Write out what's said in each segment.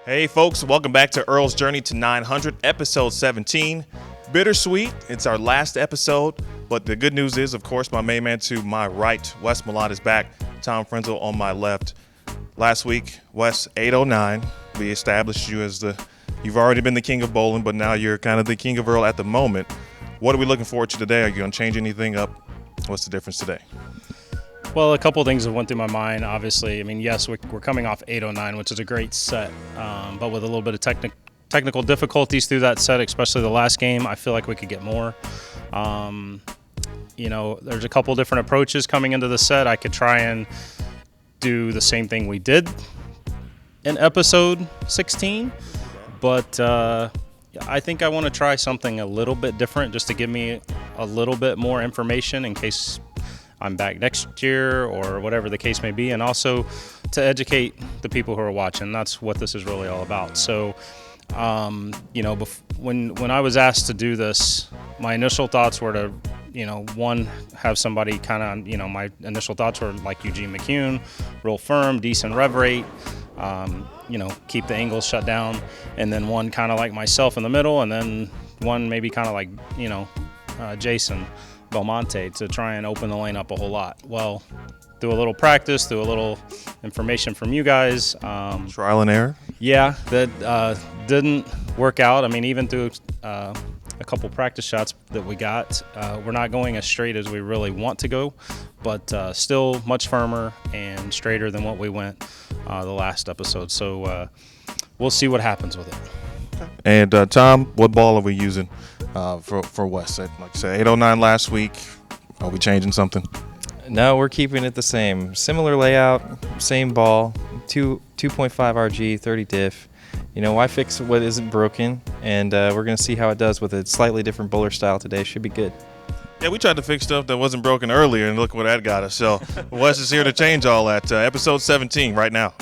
Hey folks, welcome back to Earl's Journey to 900, episode 17. Bittersweet, it's our last episode, but the good news is, of course, my main man to my right, Wes Malott, is back. Tom Frenzel on my left. Last week, Wes, 809, we established you as you've already been the king of bowling, but now you're kind of the king of Earl at the moment. What are we looking forward to today? Are you going to change anything up? What's the difference today? Well, a couple of things that went through my mind, obviously. I mean, yes, we're coming off 809, which is a great set, but with a little bit of technical difficulties through that set, especially the last game, I feel like we could get more. There's a couple different approaches coming into the set. I could try and do the same thing we did in episode 16, but I think I want to try something a little bit different just to give me a little bit more information in case I'm back next year or whatever the case may be, and also to educate the people who are watching. That's what this is really all about. So, when I was asked to do this, my initial thoughts were to, one, have somebody kind of, my initial thoughts were like Eugene McCune, real firm, decent rev rate, keep the angles shut down, and then one kind of like myself in the middle, and then one maybe kind of like, Jason Belmonte to try and open the lane up a whole lot. Well, through a little practice, through a little information from you guys. Trial and error? Yeah, that didn't work out. I mean, even through a couple practice shots that we got, we're not going as straight as we really want to go, but still much firmer and straighter than what we went the last episode. So we'll see what happens with it. And Tom, what ball are we using for Wes? Like I said, 809 last week. Are we changing something? No, we're keeping it the same. Similar layout, same ball, 2.5 RG, 30 diff. Why fix what isn't broken? And we're going to see how it does with a slightly different bowler style today. Should be good. Yeah, we tried to fix stuff that wasn't broken earlier, and look what that got us. So Wes is here to change all that. Episode 17 right now.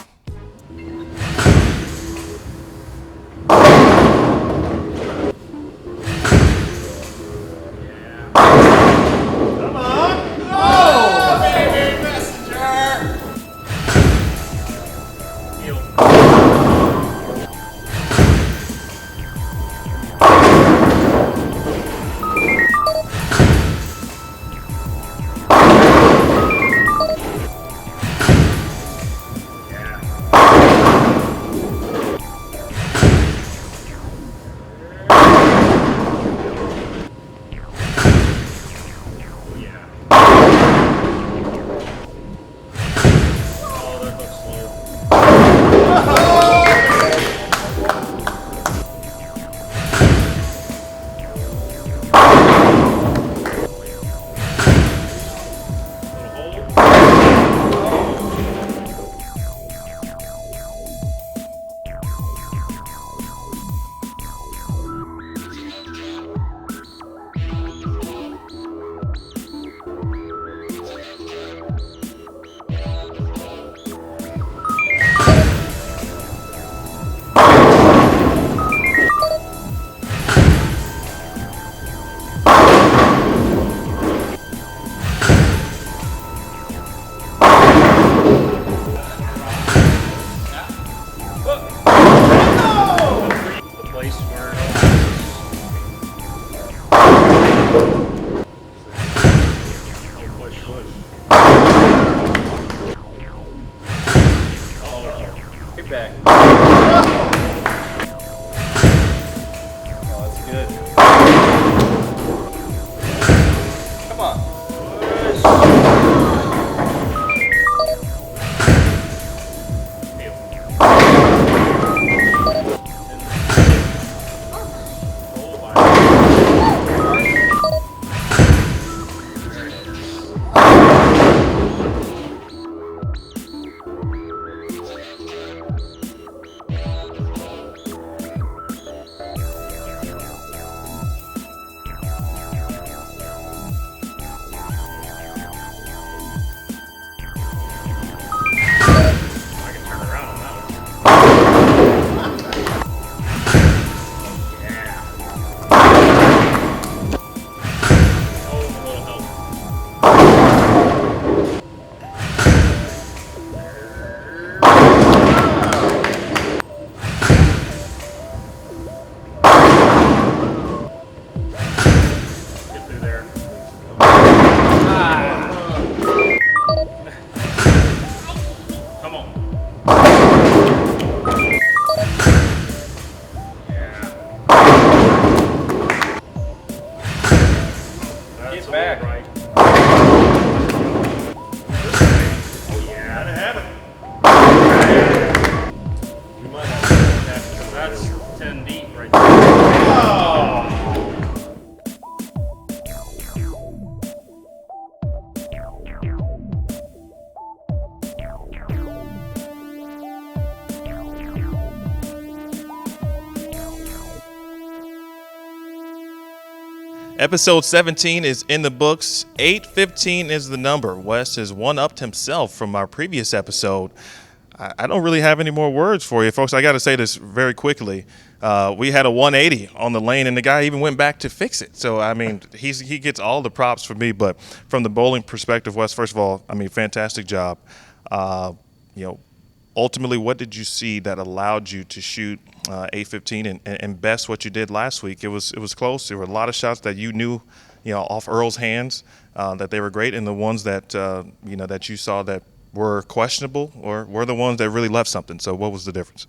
back. Right. Oh yeah. Gotta have it. We might have to do that because that's 10 deep right there. Episode 17 is in the books. 815 is the number. Wes has one-upped himself from our previous episode. I don't really have any more words for you, folks. I got to say this very quickly. We had a 180 on the lane, and the guy even went back to fix it. So, I mean, he gets all the props for me. But from the bowling perspective, Wes, first of all, I mean, fantastic job. Ultimately, what did you see that allowed you to shoot 815 and best what you did last week? It was close. There were a lot of shots that you knew, off Earl's hands, that they were great, and the ones that that you saw that were questionable or were the ones that really left something. So, what was the difference?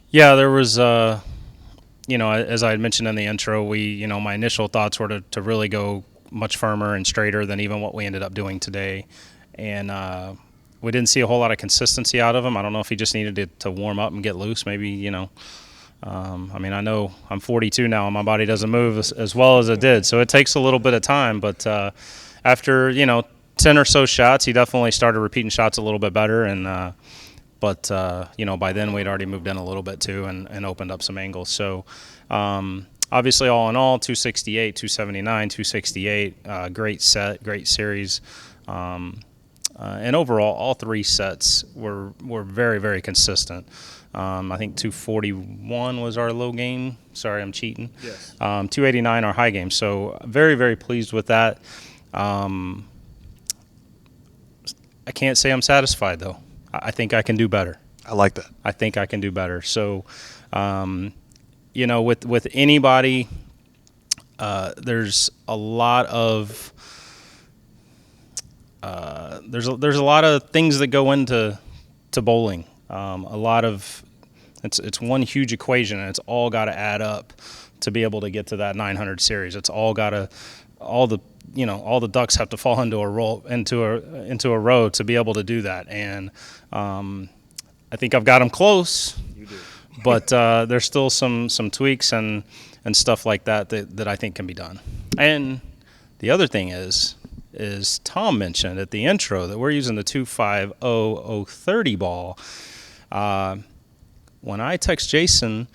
Yeah, there was, as I had mentioned in the intro, my initial thoughts were to really go much firmer and straighter than even what we ended up doing today, and we didn't see a whole lot of consistency out of him. I don't know if he just needed to warm up and get loose. Maybe, I know I'm 42 now and my body doesn't move as well as it did. So it takes a little bit of time. But after, 10 or so shots, he definitely started repeating shots a little bit better. And by then we'd already moved in a little bit too and opened up some angles. So obviously all in all, 268, 279, 268, great set, great series. And overall, all three sets were very, very consistent. I think 241 was our low game. Sorry, I'm cheating. Yes. 289 our high game. So very, very pleased with that. I can't say I'm satisfied, though. I think I can do better. I like that. I think I can do better. So, with anybody, there's a lot of there's a lot of things that go into bowling. A lot of it's one huge equation, and it's all got to add up to be able to get to that 900 series. It's all the ducks have to fall into a row to be able to do that. And I think I've got them close. You do. But there's still some tweaks and stuff like that I think can be done. And the other thing is Tom mentioned at the intro that we're using the 250-030 ball. When I text Jason,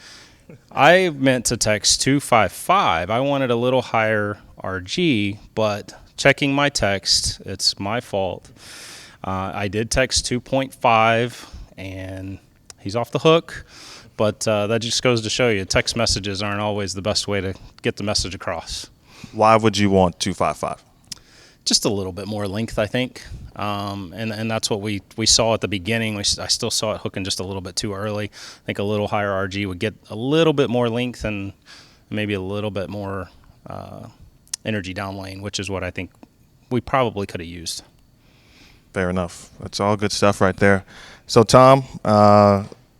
I meant to text 255. I wanted a little higher RG, but checking my text, it's my fault. I did text 2.5, and he's off the hook. But that just goes to show you text messages aren't always the best way to get the message across. Why would you want 255? Just a little bit more length, I think, and that's what we saw at the beginning. I still saw it hooking just a little bit too early. I think a little higher RG would get a little bit more length and maybe a little bit more energy down lane, which is what I think we probably could have used. Fair enough. That's all good stuff right there. So, Tom,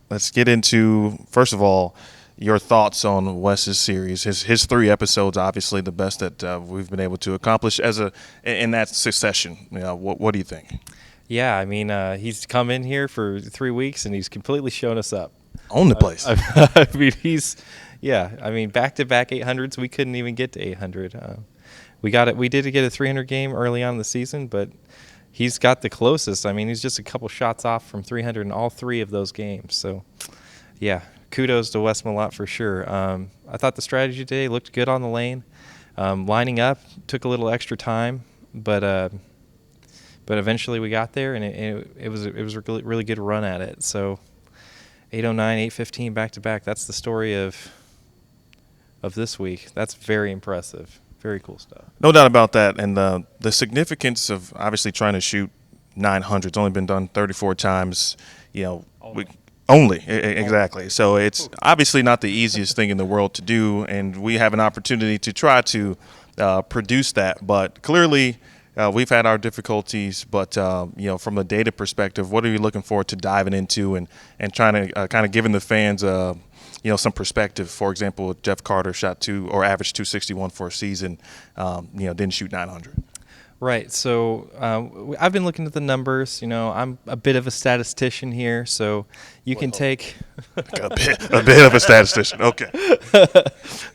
let's get into, first of all, your thoughts on Wes's series. His 3 episodes, obviously the best that we've been able to accomplish in that succession. What do you think? Yeah, I mean, he's come in here for 3 weeks and he's completely shown us up. Own the place. I mean, back-to-back 800s. We couldn't even get to 800. We did get a 300 game early on in the season, but he's got the closest. I mean, he's just a couple shots off from 300 in all 3 of those games. So, yeah. Kudos to Wes Malott for sure. I thought the strategy today looked good on the lane. Lining up took a little extra time, but eventually we got there, and it was a really good run at it. So 809, 815 back to back. That's the story of this week. That's very impressive. Very cool stuff. No doubt about that, and the significance of obviously trying to shoot 900. It's only been done 34 times. Exactly. So it's obviously not the easiest thing in the world to do, and we have an opportunity to try to produce that. But clearly, we've had our difficulties. But from a data perspective, what are you looking forward to diving into and trying to kind of giving the fans some perspective. For example, Jeff Carter shot averaged 261 for a season, didn't shoot 900. Right. So I've been looking at the numbers. I'm a bit of a statistician here, so you can take a bit of a statistician. Okay.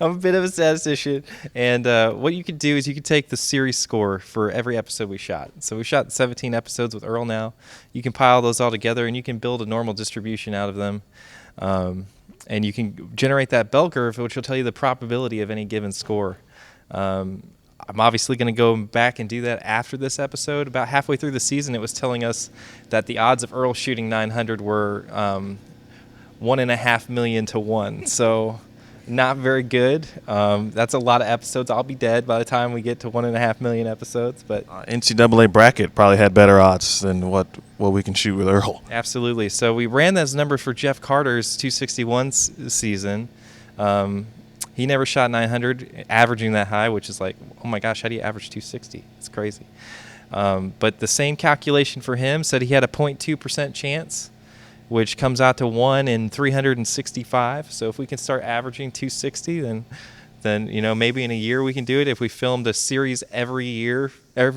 I'm a bit of a statistician, and what you could do is you could take the series score for every episode we shot. So we shot 17 episodes with Earl now. You can pile those all together, and you can build a normal distribution out of them. And you can generate that bell curve, which will tell you the probability of any given score. I'm obviously going to go back and do that after this episode. About halfway through the season, it was telling us that the odds of Earl shooting 900 were 1.5 million to 1. So not very good. That's a lot of episodes. I'll be dead by the time we get to 1.5 million episodes. But NCAA bracket probably had better odds than what we can shoot with Earl. Absolutely. So we ran those numbers for Jeff Carter's 261 season. He never shot 900, averaging that high, which is like, oh my gosh, how do you average 260? It's crazy. But the same calculation for him said he had a 0.2% chance, which comes out to 1 in 365. So if we can start averaging 260, then maybe in a year we can do it. If we filmed a series every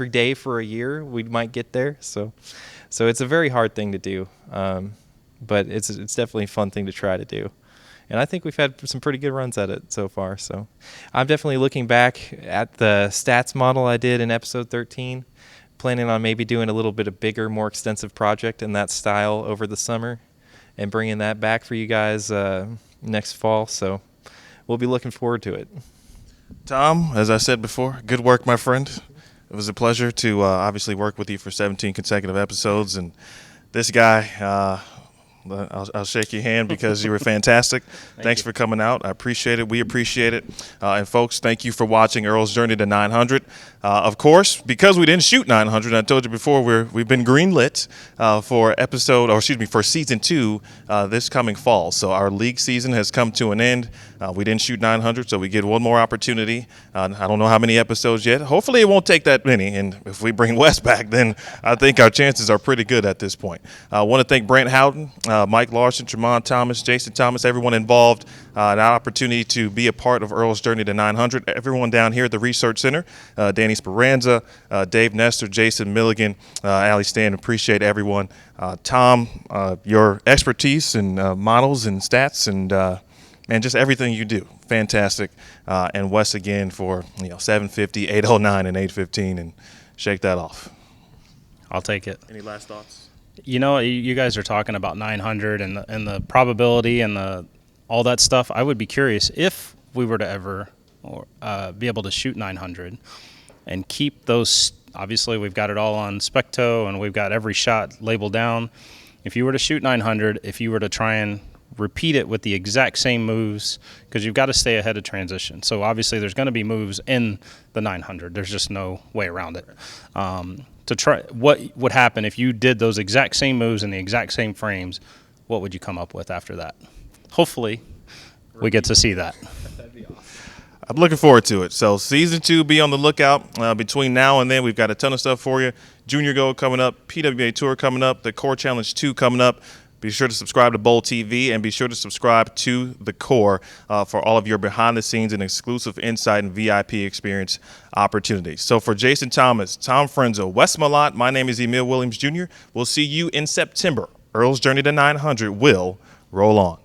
day for a year, we might get there. So it's a very hard thing to do, but it's definitely a fun thing to try to do. And I think we've had some pretty good runs at it so far. So I'm definitely looking back at the stats model I did in episode 13, planning on maybe doing a little bit of bigger, more extensive project in that style over the summer and bringing that back for you guys next fall. So we'll be looking forward to it. Tom, as I said before, good work, my friend. It was a pleasure to obviously work with you for 17 consecutive episodes. And this guy... I'll shake your hand because you were fantastic. Thanks for coming out. I appreciate it. We appreciate it. And folks, thank you for watching Earl's Journey to 900. Of course, because we didn't shoot 900, I told you before, we've been greenlit for season 2 this coming fall. So our league season has come to an end. We didn't shoot 900, so we get one more opportunity. I don't know how many episodes yet. Hopefully it won't take that many. And if we bring Wes back, then I think our chances are pretty good at this point. I want to thank Brent Houghton, Mike Larson, Tremont Thomas, Jason Thomas, everyone involved, an opportunity to be a part of Earl's Journey to 900. Everyone down here at the Research Center, Danny Speranza, Dave Nestor, Jason Milligan, Ali Stan, appreciate everyone. Tom, your expertise in models and stats and just everything you do, fantastic. And Wes again for 750, 809, and 815, and shake that off. I'll take it. Any last thoughts? You guys are talking about 900 and the probability and all that stuff. I would be curious if we were to ever be able to shoot 900 and keep those. Obviously, we've got it all on Specto and we've got every shot labeled down. If you were to shoot 900, if you were to try and repeat it with the exact same moves, because you've got to stay ahead of transition. So obviously, there's going to be moves in the 900. There's just no way around it. To try, what would happen if you did those exact same moves in the exact same frames? What would you come up with after that? Hopefully, we get to see that. That'd be awesome. I'm looking forward to it. So season 2, be on the lookout. Between now and then, we've got a ton of stuff for you. Junior Gold coming up, PWA Tour coming up, the Core Challenge 2 coming up. Be sure to subscribe to Bowl TV and be sure to subscribe to The Core for all of your behind-the-scenes and exclusive insight and VIP experience opportunities. So for Jason Thomas, Tom Frenzo, Wes Malott, my name is Emil Williams Jr. We'll see you in September. Earl's Journey to 900 will roll on.